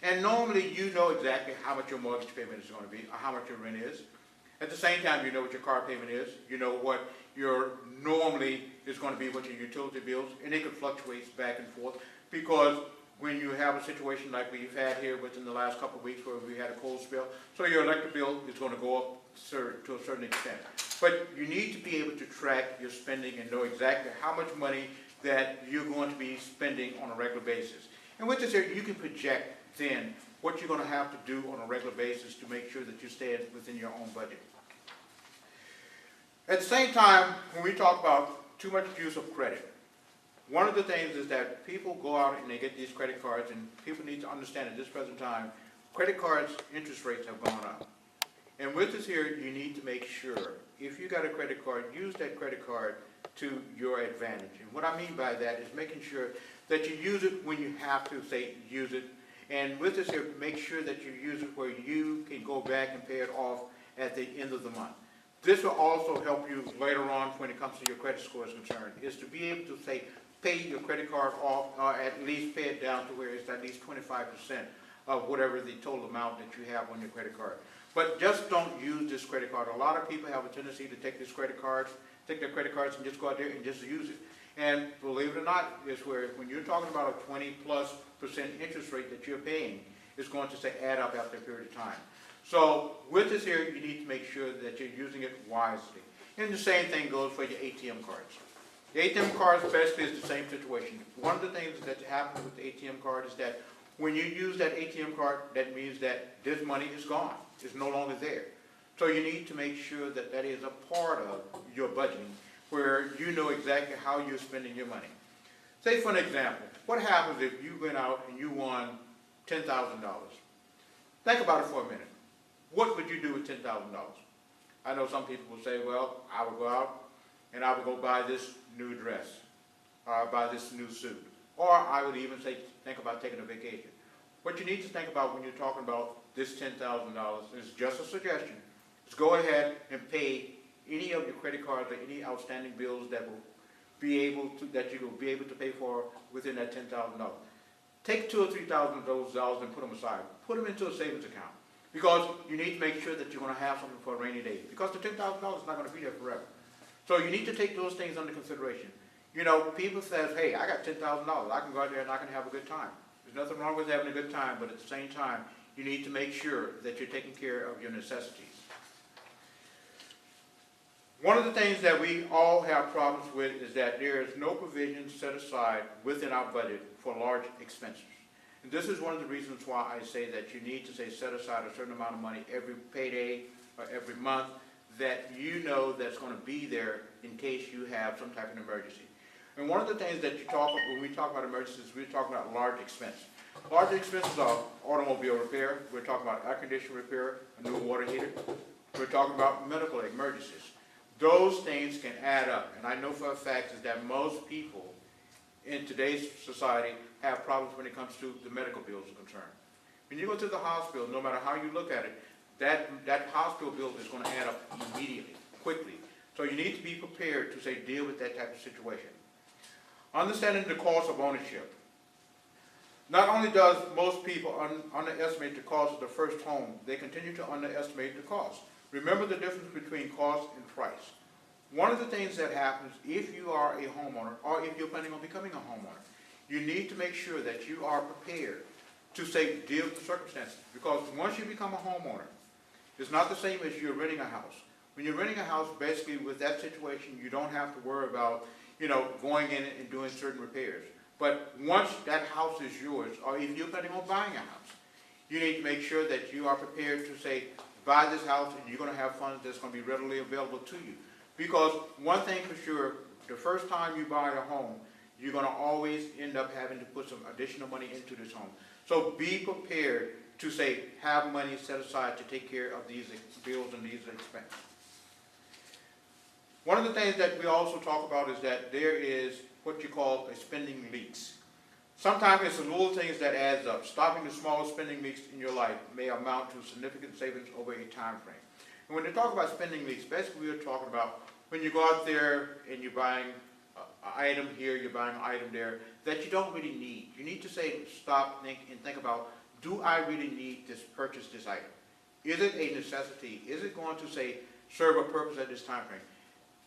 And normally you know exactly how much your mortgage payment is going to be, or how much your rent is. At the same time, you know what your car payment is. You know what your normally is going to be what your utility bills, and it can fluctuate back and forth because when you have a situation like we've had here within the last couple of weeks where we had a cold spell, so your electric bill is going to go up to a certain extent. But you need to be able to track your spending and know exactly how much money that you're going to be spending on a regular basis. And with this here, you can project then what you're going to have to do on a regular basis to make sure that you stay within your own budget. At the same time, when we talk about too much use of credit, one of the things is that people go out and they get these credit cards, and people need to understand at this present time, credit cards' interest rates have gone up. And with this here, you need to make sure, if you got a credit card, use that credit card to your advantage. And what I mean by that is making sure that you use it when you have to, say, use it. And with this here, make sure that you use it where you can go back and pay it off at the end of the month. This will also help you later on when it comes to your credit score is concerned, is to be able to, say, pay your credit card off, or at least pay it down to where it's at least 25% of whatever the total amount that you have on your credit card. But just don't use this credit card. A lot of people have a tendency to take their credit cards and just go out there and just use it. And believe it or not, it's where when you're talking about a 20+% interest rate that you're paying, it's going to say add up after a period of time. So with this here, you need to make sure that you're using it wisely. And the same thing goes for your ATM cards. The ATM cards basically is the same situation. One of the things that happens with the ATM card is that when you use that ATM card, that means that this money is gone. It's no longer there. So you need to make sure that that is a part of your budgeting where you know exactly how you're spending your money. Say for an example, what happens if you went out and you won $10,000? Think about it for a minute. What would you do with $10,000? I know some people will say, well, I would go out and I would go buy this new dress, or buy this new suit, or I would even say, think about taking a vacation. What you need to think about when you're talking about this $10,000 is just a suggestion. Is go ahead and pay any of your credit cards or any outstanding bills that will be able to, that you will be able to pay for within that $10,000. Take $2,000 or $3,000 of those dollars and put them aside. Put them into a savings account because you need to make sure that you're going to have something for a rainy day because the $10,000 is not going to be there forever. So you need to take those things under consideration. You know, people says, hey, I got $10,000. I can go out there and I can have a good time. There's nothing wrong with having a good time, but at the same time, you need to make sure that you're taking care of your necessities. One of the things that we all have problems with is that there is no provision set aside within our budget for large expenses. And this is one of the reasons why I say that you need to set aside a certain amount of money every payday or every month that you know that's going to be there in case you have some type of emergency. And one of the things that when we talk about emergencies, we're talking about large expense. Large expenses are automobile repair, we're talking about air conditioner repair, a new water heater, we're talking about medical emergencies. Those things can add up, and I know for a fact is that most people in today's society have problems when it comes to the medical bills are concerned. When you go to the hospital, no matter how you look at it, that hospital bill is going to add up immediately, quickly. So you need to be prepared to deal with that type of situation. Understanding the cost of ownership. Not only does most people underestimate the cost of the first home, they continue to underestimate the cost. Remember the difference between cost and price. One of the things that happens if you are a homeowner or if you're planning on becoming a homeowner, you need to make sure that you are prepared to deal with the circumstances. Because once you become a homeowner, it's not the same as you're renting a house. When you're renting a house, basically with that situation, you don't have to worry about, going in and doing certain repairs. But once that house is yours, or if you're planning on buying a house, you need to make sure that you are prepared to buy this house and you're going to have funds that's going to be readily available to you. Because one thing for sure, the first time you buy a home, you're going to always end up having to put some additional money into this home. So be prepared to have money set aside to take care of these bills and these expenses. One of the things that we also talk about is that there is what you call a spending leaks. Sometimes it's the little things that adds up. Stopping the small spending leaks in your life may amount to significant savings over a time frame. And when they talk about spending leaks, basically we're talking about when you go out there and you're buying an item here, you're buying an item there that you don't really need. You need to stop and think about, do I really need this, purchase this item? Is it a necessity? Is it going to say, serve a purpose at this time frame?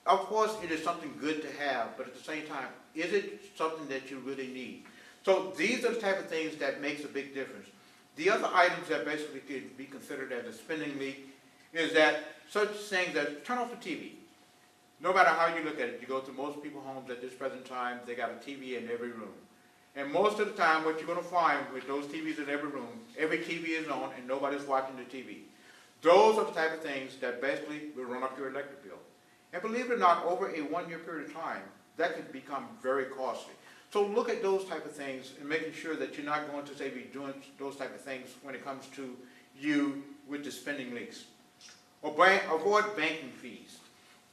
Of course, it is something good to have, but at the same time, is it something that you really need? So these are the type of things that makes a big difference. The other items that basically could be considered as a spending leak is that such things as turn off the TV. No matter how you look at it, you go to most people's homes at this present time, they got a TV in every room. And most of the time, what you're going to find with those TVs in every room, every TV is on and nobody's watching the TV. Those are the type of things that basically will run up your electric bill. And believe it or not, over a 1-year period of time, that can become very costly. So look at those type of things and making sure that you're not going to say be doing those type of things when it comes to you with the spending leaks. Avoid banking fees.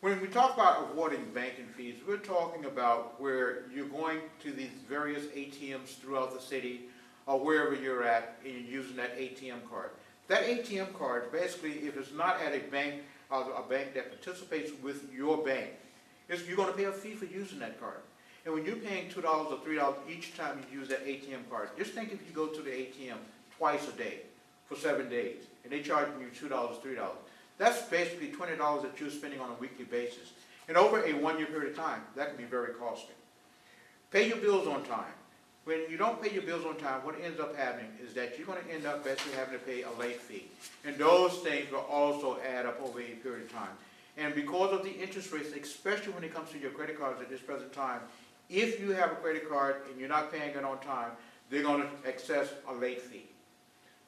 When we talk about avoiding banking fees, we're talking about where you're going to these various ATMs throughout the city or wherever you're at and you're using that ATM card. That ATM card, basically, if it's not at a bank that participates with your bank, you're going to pay a fee for using that card. And when you're paying $2 or $3 each time you use that ATM card, just think if you go to the ATM twice a day for 7 days and they charge you $2, $3. That's basically $20 that you're spending on a weekly basis. And over a 1-year period of time, that can be very costly. Pay your bills on time. When you don't pay your bills on time, what ends up happening is that you're going to end up basically having to pay a late fee. And those things will also add up over a period of time. And because of the interest rates, especially when it comes to your credit cards at this present time, if you have a credit card and you're not paying it on time, they're going to access a late fee.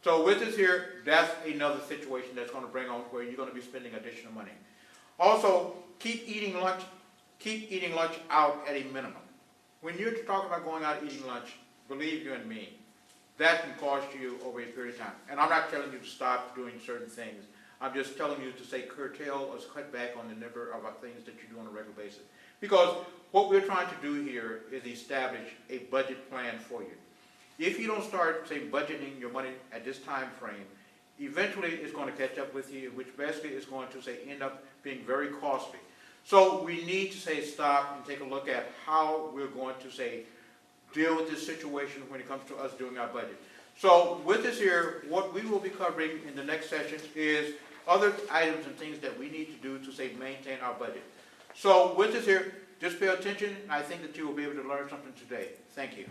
So with this here, that's another situation that's going to bring on where you're going to be spending additional money. Also, keep eating lunch out at a minimum. When you're talking about going out eating lunch, believe you and me, that can cost you over a period of time. And I'm not telling you to stop doing certain things. I'm just telling you to say curtail or cut back on the number of things that you do on a regular basis. Because what we're trying to do here is establish a budget plan for you. If you don't start, say, budgeting your money at this time frame, eventually it's going to catch up with you, which basically is going to, say, end up being very costly. So we need to, say, stop and take a look at how we're going to, say, deal with this situation when it comes to us doing our budget. So with this here, what we will be covering in the next session is other items and things that we need to do to, say, maintain our budget. So with this here, just pay attention, and I think that you will be able to learn something today. Thank you.